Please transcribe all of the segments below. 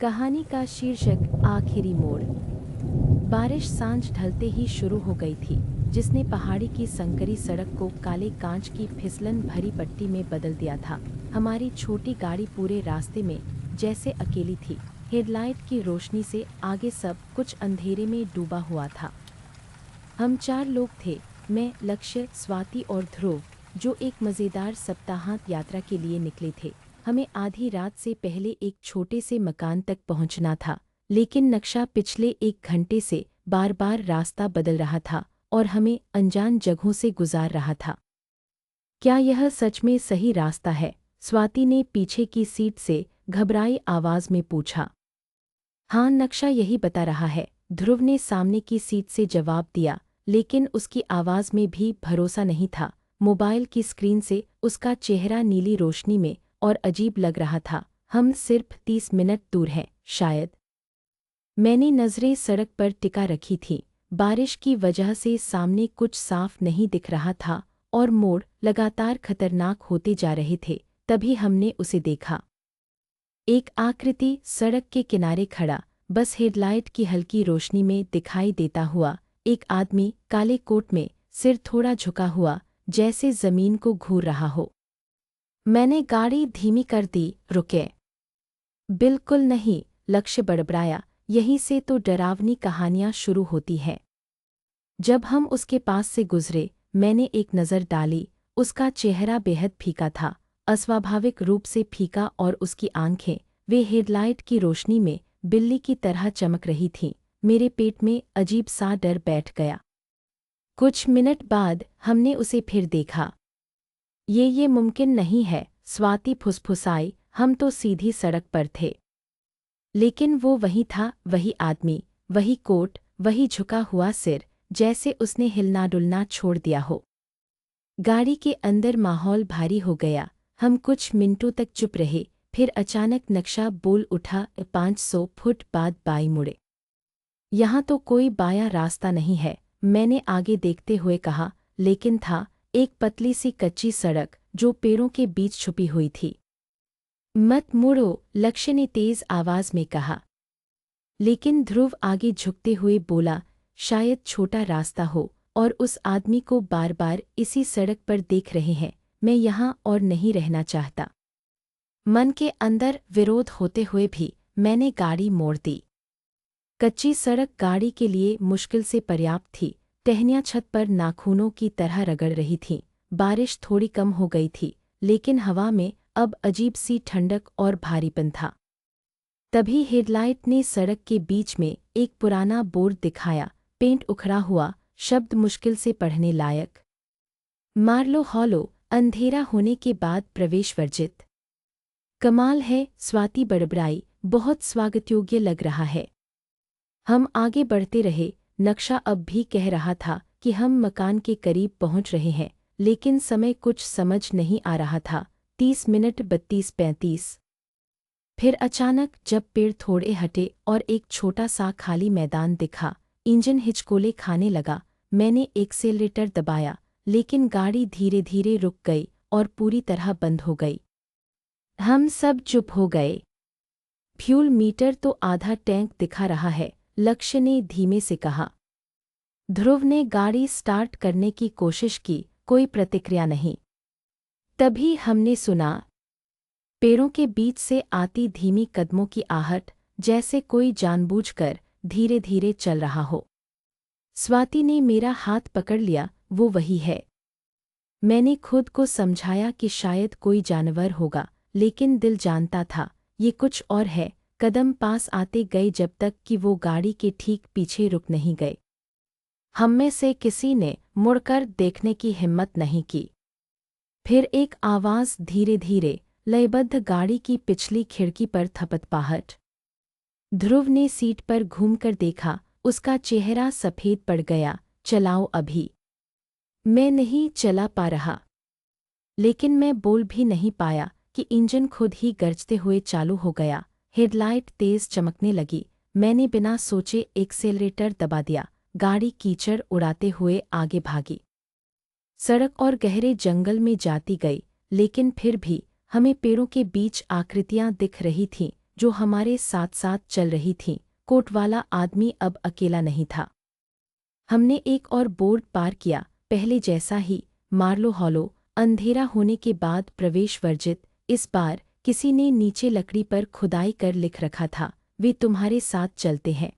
कहानी का शीर्षक आखिरी मोड़। बारिश सांझ ढलते ही शुरू हो गई थी, जिसने पहाड़ी की संकरी सड़क को काले कांच की फिसलन भरी पट्टी में बदल दिया था। हमारी छोटी गाड़ी पूरे रास्ते में जैसे अकेली थी। हेडलाइट की रोशनी से आगे सब कुछ अंधेरे में डूबा हुआ था। हम 4 लोग थे, मैं, लक्ष्य, स्वाति और ध्रुव, जो एक मज़ेदार सप्ताहांत यात्रा के लिए निकले थे। हमें आधी रात से पहले एक छोटे से मकान तक पहुंचना था, लेकिन नक्शा पिछले 1 घंटे से बार-बार रास्ता बदल रहा था और हमें अनजान जगहों से गुजार रहा था। क्या यह सच में सही रास्ता है? स्वाति ने पीछे की सीट से घबराई आवाज में पूछा। हाँ, नक्शा यही बता रहा है, ध्रुव ने सामने की सीट से जवाब दिया, लेकिन उसकी आवाज में भी भरोसा नहीं था। मोबाइल की स्क्रीन से उसका चेहरा नीली रोशनी में और अजीब लग रहा था। हम सिर्फ 30 मिनट दूर हैं, शायद। मैंने नजरें सड़क पर टिका रखी थीं। बारिश की वजह से सामने कुछ साफ नहीं दिख रहा था और मोड़ लगातार खतरनाक होते जा रहे थे। तभी हमने उसे देखा। एक आकृति सड़क के किनारे खड़ा, बस हेडलाइट की हल्की रोशनी में दिखाई देता हुआ। एक आदमी काले कोट में, सिर थोड़ा झुका हुआ, जैसे जमीन को घूर रहा हो। मैंने गाड़ी धीमी कर दी। रुके। बिल्कुल नहीं, लक्ष्य बड़बड़ाया, यहीं से तो डरावनी कहानियां शुरू होती हैं। जब हम उसके पास से गुजरे, मैंने एक नज़र डाली। उसका चेहरा बेहद फीका था, अस्वाभाविक रूप से फीका, और उसकी आंखें, वे हेडलाइट की रोशनी में बिल्ली की तरह चमक रही थीं। मेरे पेट में अजीब सा डर बैठ गया। कुछ मिनट बाद हमने उसे फिर देखा। ये मुमकिन नहीं है, स्वाति फुसफुसाई, हम तो सीधी सड़क पर थे। लेकिन वो वही था, वही आदमी, वही कोट, वही झुका हुआ सिर, जैसे उसने हिलना डुलना छोड़ दिया हो। गाड़ी के अंदर माहौल भारी हो गया। हम कुछ मिनटों तक चुप रहे, फिर अचानक नक्शा बोल उठा। 500 फुट बाद बाई मुड़े। यहाँ तो कोई बायां रास्ता नहीं है, मैंने आगे देखते हुए कहा, लेकिन था एक पतली सी कच्ची सड़क जो पेड़ों के बीच छुपी हुई थी। मत मुड़ो, लक्ष्य ने तेज आवाज में कहा। लेकिन ध्रुव आगे झुकते हुए बोला, शायद छोटा रास्ता हो, और उस आदमी को बार बार इसी सड़क पर देख रहे हैं। मैं यहाँ और नहीं रहना चाहता। मन के अंदर विरोध होते हुए भी मैंने गाड़ी मोड़ दी। कच्ची सड़क गाड़ी के लिए मुश्किल से पर्याप्त थी। टहनियाँ छत पर नाखूनों की तरह रगड़ रही थीं। बारिश थोड़ी कम हो गई थी, लेकिन हवा में अब अजीब सी ठंडक और भारीपन था। तभी हेडलाइट ने सड़क के बीच में एक पुराना बोर्ड दिखाया, पेंट उखड़ा हुआ, शब्द मुश्किल से पढ़ने लायक। मार्लो हॉलो, अंधेरा होने के बाद प्रवेश वर्जित। कमाल है, स्वाति बड़बड़ाई, बहुत स्वागतयोग्य लग रहा है। हम आगे बढ़ते रहे। नक्शा अब भी कह रहा था कि हम मकान के करीब पहुंच रहे हैं, लेकिन समय कुछ समझ नहीं आ रहा था। 30 मिनट, 32-35। फिर अचानक जब पेड़ थोड़े हटे और एक छोटा सा खाली मैदान दिखा, इंजन हिचकोले खाने लगा। मैंने एक्सेलरेटर दबाया, लेकिन गाड़ी धीरे धीरे रुक गई और पूरी तरह बंद हो गई। हम सब चुप हो गए। फ्यूल मीटर तो आधा टैंक दिखा रहा है, लक्ष्य ने धीमे से कहा। ध्रुव ने गाड़ी स्टार्ट करने की कोशिश की, कोई प्रतिक्रिया नहीं। तभी हमने सुना, पेड़ों के बीच से आती धीमी कदमों की आहट, जैसे कोई जानबूझकर धीरे धीरे चल रहा हो। स्वाति ने मेरा हाथ पकड़ लिया। वो वही है। मैंने खुद को समझाया कि शायद कोई जानवर होगा, लेकिन दिल जानता था ये कुछ और है। कदम पास आते गए जब तक कि वो गाड़ी के ठीक पीछे रुक नहीं गए। हम में से किसी ने मुड़कर देखने की हिम्मत नहीं की। फिर एक आवाज़ धीरे धीरे, लयबद्ध, गाड़ी की पिछली खिड़की पर थपथपाहट। ध्रुव ने सीट पर घूमकर देखा, उसका चेहरा सफ़ेद पड़ गया। चलाओ अभी। मैं नहीं चला पा रहा, लेकिन मैं बोल भी नहीं पाया कि इंजन खुद ही गरजते हुए चालू हो गया। हेडलाइट तेज चमकने लगी। मैंने बिना सोचे एक्सेलरेटर दबा दिया। गाड़ी कीचड़ उड़ाते हुए आगे भागी। सड़क और गहरे जंगल में जाती गई, लेकिन फिर भी हमें पेड़ों के बीच आकृतियां दिख रही थीं जो हमारे साथ साथ चल रही थीं। कोट वाला आदमी अब अकेला नहीं था। हमने एक और बोर्ड पार किया, पहले जैसा ही, मार्लो हॉलो, अंधेरा होने के बाद प्रवेश वर्जित। इस बार किसी ने नीचे लकड़ी पर खुदाई कर लिख रखा था, वे तुम्हारे साथ चलते हैं।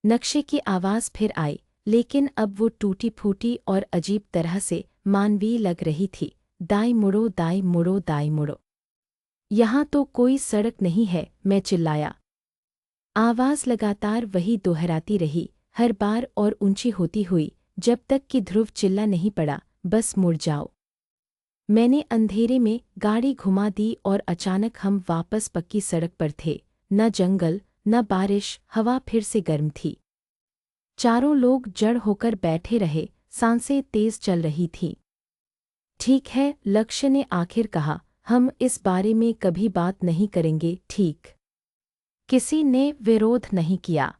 नक्शे की आवाज़ फिर आई, लेकिन अब वो टूटी फूटी और अजीब तरह से मानवीय लग रही थी। दाएं मुड़ो, दाएं मुड़ो, दाएं मुड़ो। यहाँ तो कोई सड़क नहीं है, मैं चिल्लाया। आवाज़ लगातार वही दोहराती रही, हर बार और ऊंची होती हुई, जब तक कि ध्रुव चिल्ला नहीं पड़ा, बस मुड़ जाओ। मैंने अंधेरे में गाड़ी घुमा दी और अचानक हम वापस पक्की सड़क पर थे। न जंगल, न बारिश, हवा फिर से गर्म थी। चारों लोग जड़ होकर बैठे रहे, सांसें तेज चल रही थीं। ठीक है, लक्ष्य ने आखिर कहा, हम इस बारे में कभी बात नहीं करेंगे, ठीक? किसी ने विरोध नहीं किया।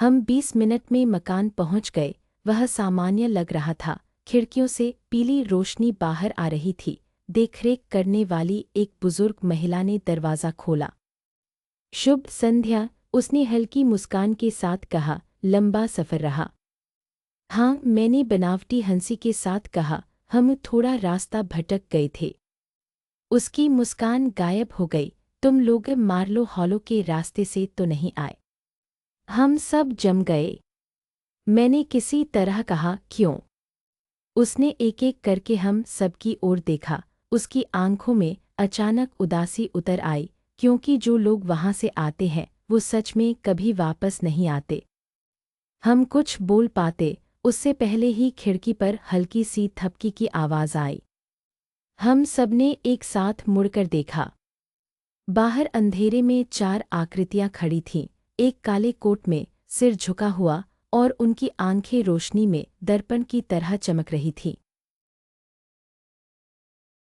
हम 20 मिनट में मकान पहुंच गए। वह सामान्य लग रहा था, खिड़कियों से पीली रोशनी बाहर आ रही थी। देखरेख करने वाली एक बुजुर्ग महिला ने दरवाज़ा खोला। शुभ संध्या, उसने हल्की मुस्कान के साथ कहा। लंबा सफ़र रहा। हाँ, मैंने बनावटी हंसी के साथ कहा, हम थोड़ा रास्ता भटक गए थे। उसकी मुस्कान गायब हो गई। तुम लोग मार्लो हॉलो के रास्ते से तो नहीं आए? हम सब जम गए। मैंने किसी तरह कहा, क्यों? उसने एक एक करके हम सबकी ओर देखा। उसकी आंखों में अचानक उदासी उतर आई, क्योंकि जो लोग वहां से आते हैं वो सच में कभी वापस नहीं आते। हम कुछ बोल पाते उससे पहले ही खिड़की पर हल्की सी थपकी की आवाज़ आई। हम सबने एक साथ मुड़कर देखा। बाहर अंधेरे में 4 आकृतियां खड़ी थीं, एक काले कोट में, सिर झुका हुआ, और उनकी आंखें रोशनी में दर्पण की तरह चमक रही थीं।